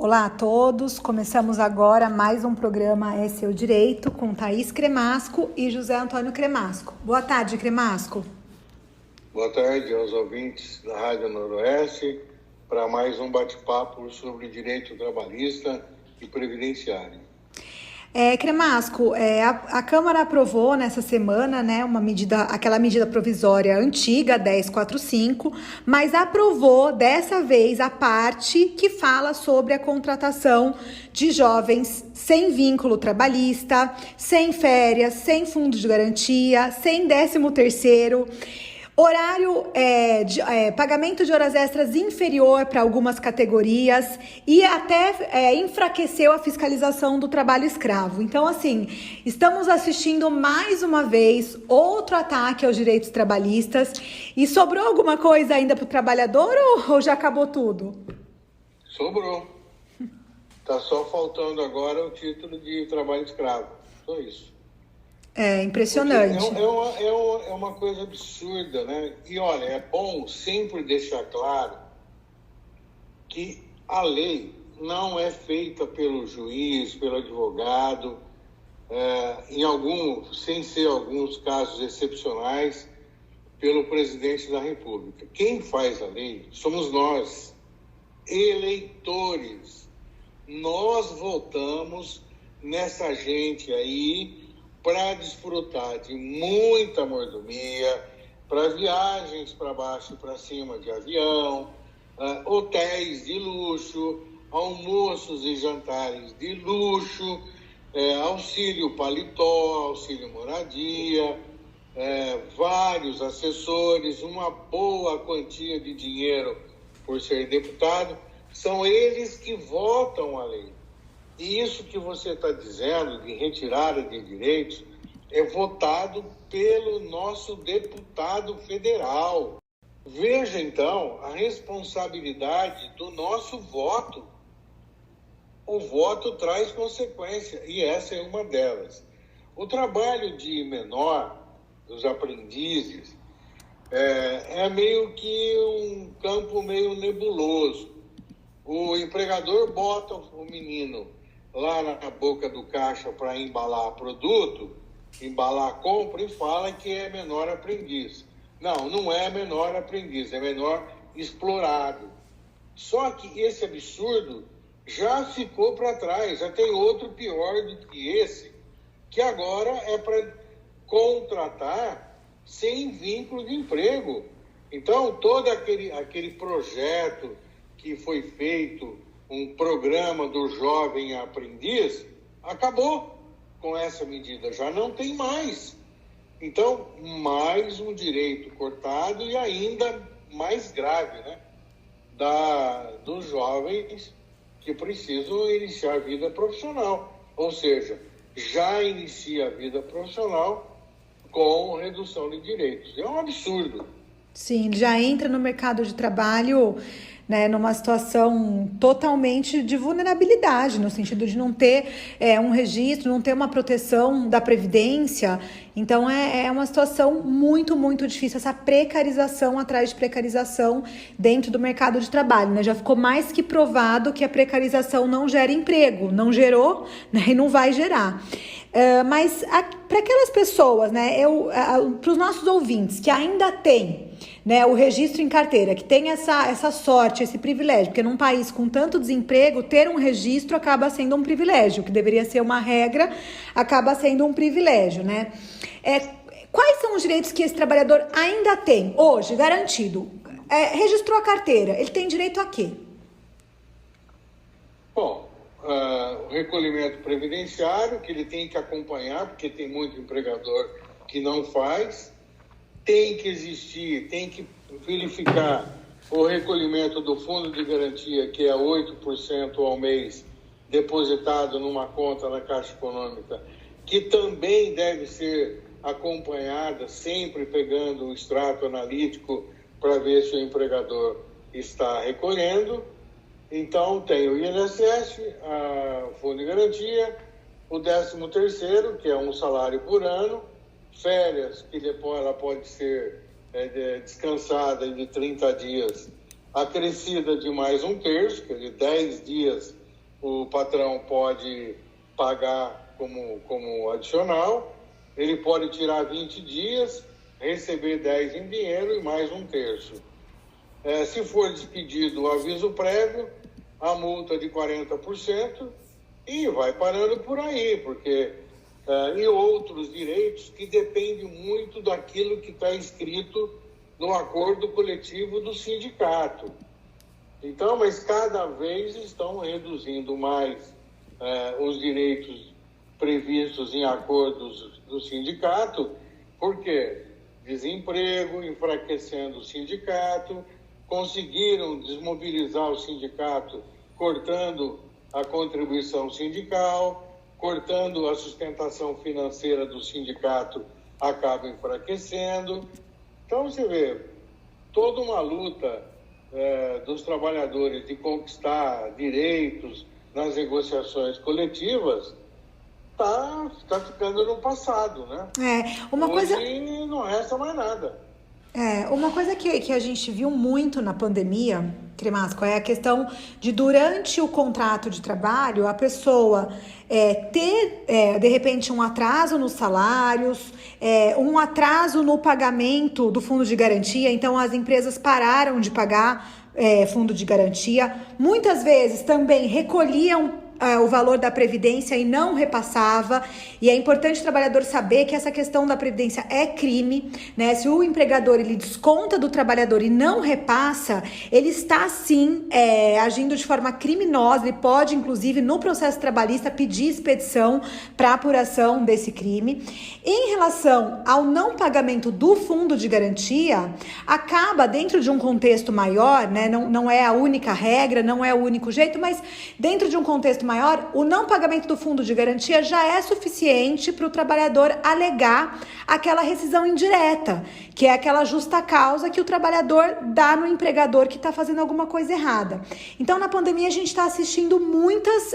Olá a todos, começamos agora mais um programa É Seu Direito com Thaís Cremasco e José Antônio Cremasco. Boa tarde, Cremasco. Boa tarde aos ouvintes da Rádio Noroeste para mais um bate-papo sobre direito trabalhista e previdenciário. Cremasco, a Câmara aprovou nessa semana, né, aquela medida provisória antiga, 1045, mas aprovou dessa vez a parte que fala sobre a contratação de jovens sem vínculo trabalhista, sem férias, sem fundo de garantia, sem 13º. Pagamento de horas extras inferior para algumas categorias e até enfraqueceu a fiscalização do trabalho escravo. Então, assim, estamos assistindo mais uma vez outro ataque aos direitos trabalhistas. E sobrou alguma coisa ainda para o trabalhador ou já acabou tudo? Sobrou. Está só faltando agora o título de trabalho escravo. Só isso. É impressionante. É uma coisa absurda, né? E olha, é bom sempre deixar claro que a lei não é feita pelo juiz, pelo advogado, sem ser alguns casos excepcionais, pelo presidente da República. Quem faz a lei somos nós, eleitores. Nós votamos nessa gente aí para desfrutar de muita mordomia, para viagens para baixo e para cima de avião, hotéis de luxo, almoços e jantares de luxo, auxílio paletó, auxílio moradia, vários assessores, uma boa quantia de dinheiro por ser deputado. São eles que votam a lei. E isso que você está dizendo, de retirada de direitos, é votado pelo nosso deputado federal. Veja, então, a responsabilidade do nosso voto. O voto traz consequência, e essa é uma delas. O trabalho de menor, dos aprendizes, é meio que um campo meio nebuloso. O empregador bota o menino lá na boca do caixa para embalar produto, embalar a compra, e fala que é menor aprendiz. Não é menor aprendiz, é menor explorado. Só que esse absurdo já ficou para trás, já tem outro pior do que esse, que agora é para contratar sem vínculo de emprego. Então, todo aquele projeto que foi feito, um programa do jovem aprendiz, acabou com essa medida, já não tem mais. Então, mais um direito cortado e ainda mais grave, né? Dos jovens que precisam iniciar a vida profissional. Ou seja, já inicia a vida profissional com redução de direitos. É um absurdo. Sim, já entra no mercado de trabalho, né, numa situação totalmente de vulnerabilidade, no sentido de não ter um registro, não ter uma proteção da Previdência. Então, é uma situação muito, muito difícil, essa precarização atrás de precarização dentro do mercado de trabalho, né? Já ficou mais que provado que a precarização não gera emprego, não gerou, né, e não vai gerar. Mas para aquelas pessoas, né, para os nossos ouvintes que ainda têm, né, o registro em carteira, que tem essa sorte, esse privilégio, porque num país com tanto desemprego, ter um registro acaba sendo um privilégio, que deveria ser uma regra, acaba sendo um privilégio, né? Quais são os direitos que esse trabalhador ainda tem hoje, garantido? Registrou a carteira, ele tem direito a quê? Bom, o recolhimento previdenciário, que ele tem que acompanhar, porque tem muito empregador que não faz. Tem que existir, tem que verificar o recolhimento do fundo de garantia, que é 8% ao mês, depositado numa conta na Caixa Econômica, que também deve ser acompanhada, sempre pegando o extrato analítico para ver se o empregador está recolhendo. Então, tem o INSS, o fundo de garantia, o 13º, que é um salário por ano, férias, que depois ela pode ser descansada de 30 dias, acrescida de mais um terço, quer dizer, 10 dias o patrão pode pagar como adicional, ele pode tirar 20 dias, receber 10 em dinheiro e mais um terço. Se for despedido o aviso prévio, a multa de 40% e vai parando por aí, porque e outros direitos que dependem muito daquilo que está escrito no acordo coletivo do sindicato. Então, mas cada vez estão reduzindo mais os direitos previstos em acordos do sindicato, porque desemprego, enfraquecendo o sindicato, conseguiram desmobilizar o sindicato cortando a contribuição sindical, cortando a sustentação financeira do sindicato, acaba enfraquecendo. Então, você vê, toda uma luta dos trabalhadores de conquistar direitos nas negociações coletivas está ficando no passado, né? Hoje não resta mais nada. Uma coisa que a gente viu muito na pandemia, Cremasco, é a questão de, durante o contrato de trabalho, a pessoa ter, de repente, um atraso nos salários, um atraso no pagamento do fundo de garantia. Então, as empresas pararam de pagar fundo de garantia. Muitas vezes também recolhiam o valor da Previdência e não repassava, e é importante o trabalhador saber que essa questão da Previdência é crime, né? Se o empregador ele desconta do trabalhador e não repassa, ele está sim agindo de forma criminosa. Ele pode, inclusive, no processo trabalhista, pedir expedição para apuração desse crime. Em relação ao não pagamento do fundo de garantia, acaba dentro de um contexto maior, né? Não é a única regra, não é o único jeito, mas dentro de um contexto maior, o não pagamento do fundo de garantia já é suficiente para o trabalhador alegar aquela rescisão indireta, que é aquela justa causa que o trabalhador dá no empregador que está fazendo alguma coisa errada. Então, na pandemia, a gente está assistindo muitas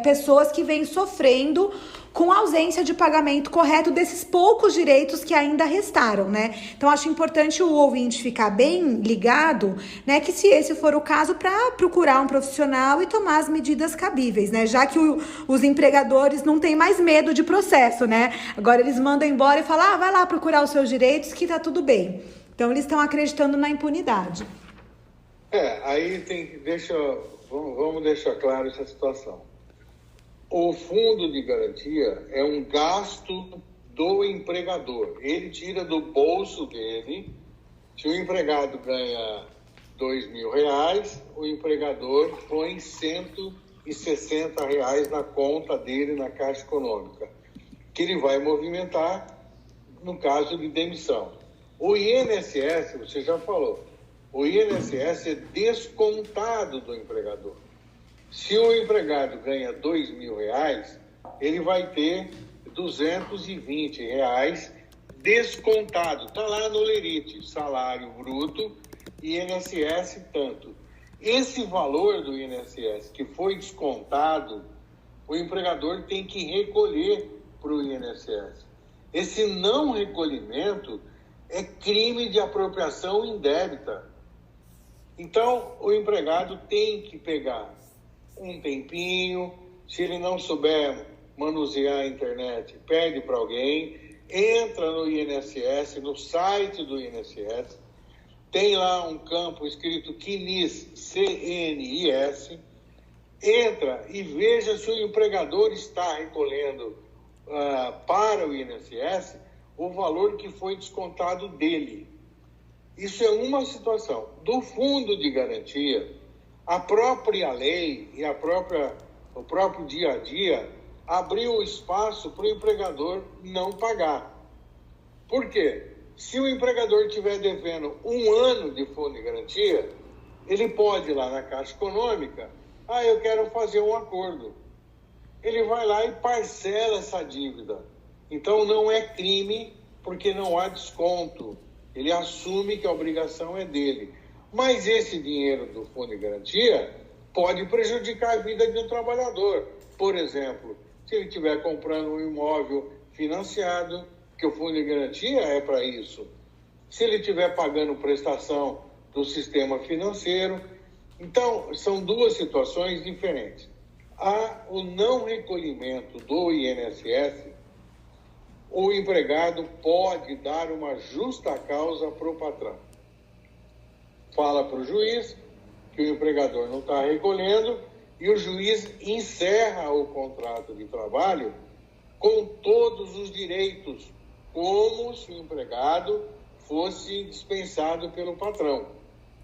pessoas que vêm sofrendo com a ausência de pagamento correto desses poucos direitos que ainda restaram, né? Então, acho importante o ouvinte ficar bem ligado, né? Que se esse for o caso, para procurar um profissional e tomar as medidas cabíveis, né? Já que os empregadores não têm mais medo de processo, né? Agora eles mandam embora e falam, vai lá procurar os seus direitos que tá tudo bem. Então, eles estão acreditando na impunidade. Aí vamos deixar claro essa situação. O fundo de garantia é um gasto do empregador. Ele tira do bolso dele. Se o empregado ganha R$2.000, o empregador põe R$160 na conta dele na Caixa Econômica, que ele vai movimentar no caso de demissão. O INSS, você já falou, o INSS é descontado do empregador. Se o empregado ganha R$2.000, ele vai ter R$220 descontado. Está lá no lerite, salário bruto, INSS tanto. Esse valor do INSS que foi descontado, o empregador tem que recolher para o INSS. Esse não recolhimento é crime de apropriação indébita. Então, o empregado tem que pegar um tempinho, se ele não souber manusear a internet, pede para alguém, entra no INSS, no site do INSS, tem lá um campo escrito CNIS, CNIS, entra e veja se o empregador está recolhendo para o INSS o valor que foi descontado dele. Isso é uma situação. Do fundo de garantia, a própria lei e o próprio dia a dia abriu espaço para o empregador não pagar. Por quê? Se o empregador estiver devendo 1 ano de fundo de garantia, ele pode ir lá na Caixa Econômica, eu quero fazer um acordo. Ele vai lá e parcela essa dívida. Então não é crime, porque não há desconto. Ele assume que a obrigação é dele. Mas esse dinheiro do fundo de garantia pode prejudicar a vida de um trabalhador. Por exemplo, se ele estiver comprando um imóvel financiado, que o fundo de garantia é para isso. Se ele estiver pagando prestação do sistema financeiro. Então, são duas situações diferentes. o não recolhimento do INSS, o empregado pode dar uma justa causa para o patrão. Fala para o juiz que o empregador não está recolhendo e o juiz encerra o contrato de trabalho com todos os direitos, como se o empregado fosse dispensado pelo patrão.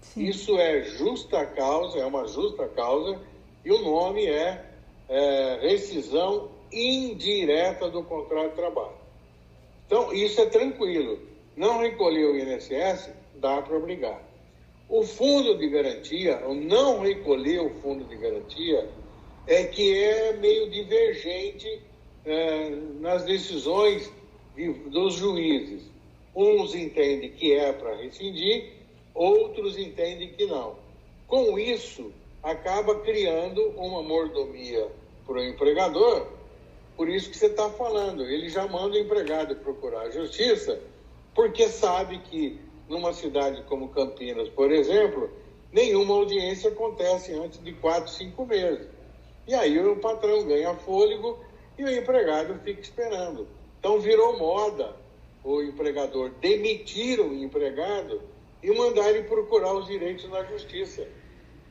Sim. Isso é justa causa, é uma justa causa, e o nome é rescisão indireta do contrato de trabalho. Então, isso é tranquilo. Não recolher o INSS, dá para obrigar. O fundo de garantia, o não recolher o fundo de garantia, é que é meio divergente nas decisões dos juízes. Uns entendem que é para rescindir, outros entendem que não. Com isso, acaba criando uma mordomia para o empregador, por isso que você está falando. Ele já manda o empregado procurar a justiça, porque sabe que numa cidade como Campinas, por exemplo, nenhuma audiência acontece antes de 4, 5 meses. E aí o patrão ganha fôlego e o empregado fica esperando. Então virou moda o empregador demitir o empregado e mandar ele procurar os direitos na justiça.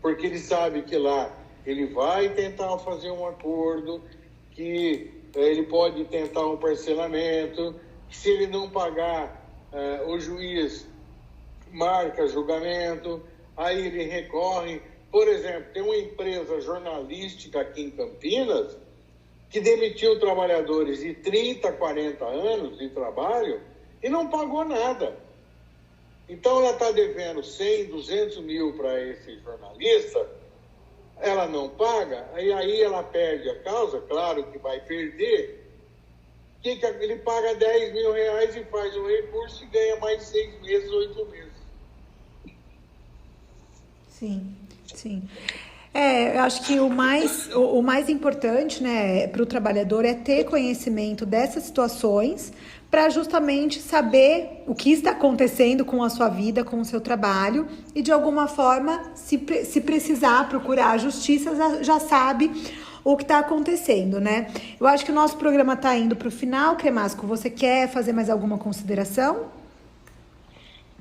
Porque ele sabe que lá ele vai tentar fazer um acordo, que ele pode tentar um parcelamento, que se ele não pagar, o juiz marca julgamento, aí ele recorre. Por exemplo, tem uma empresa jornalística aqui em Campinas que demitiu trabalhadores de 30, 40 anos de trabalho e não pagou nada. Então ela está devendo 100, 200 mil para esse jornalista, ela não paga, e aí ela perde a causa, claro que vai perder. Ele paga 10 mil reais e faz um recurso e ganha mais 6 meses, 8 meses. Sim, sim. Eu acho que o mais importante, né, para o trabalhador é ter conhecimento dessas situações para justamente saber o que está acontecendo com a sua vida, com o seu trabalho e, de alguma forma, se precisar procurar a justiça, já sabe o que está acontecendo, né? Eu acho que o nosso programa está indo para o final. Cremasco, você quer fazer mais alguma consideração?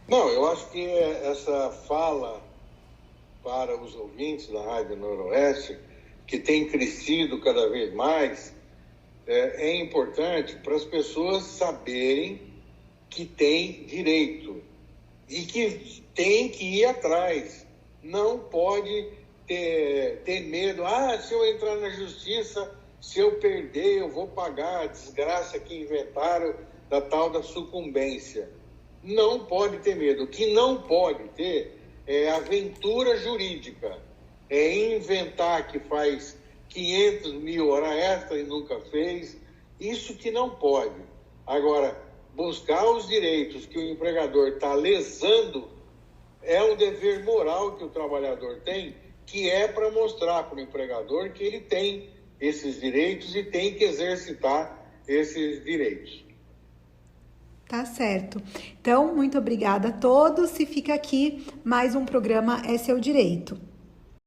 Não, eu acho que essa fala para os ouvintes da Rádio Noroeste, que tem crescido cada vez mais, é importante para as pessoas saberem que tem direito e que tem que ir atrás. Não pode ter medo. Se eu entrar na justiça, se eu perder, eu vou pagar a desgraça que inventaram da tal da sucumbência. Não pode ter medo. O que não pode ter é aventura jurídica. É inventar que faz 500 mil hora extra e nunca fez. Isso que não pode. Agora, buscar os direitos que o empregador está lesando é um dever moral que o trabalhador tem, que é para mostrar para o empregador que ele tem esses direitos e tem que exercitar esses direitos. Tá certo. Então, muito obrigada a todos e fica aqui mais um programa É Seu Direito.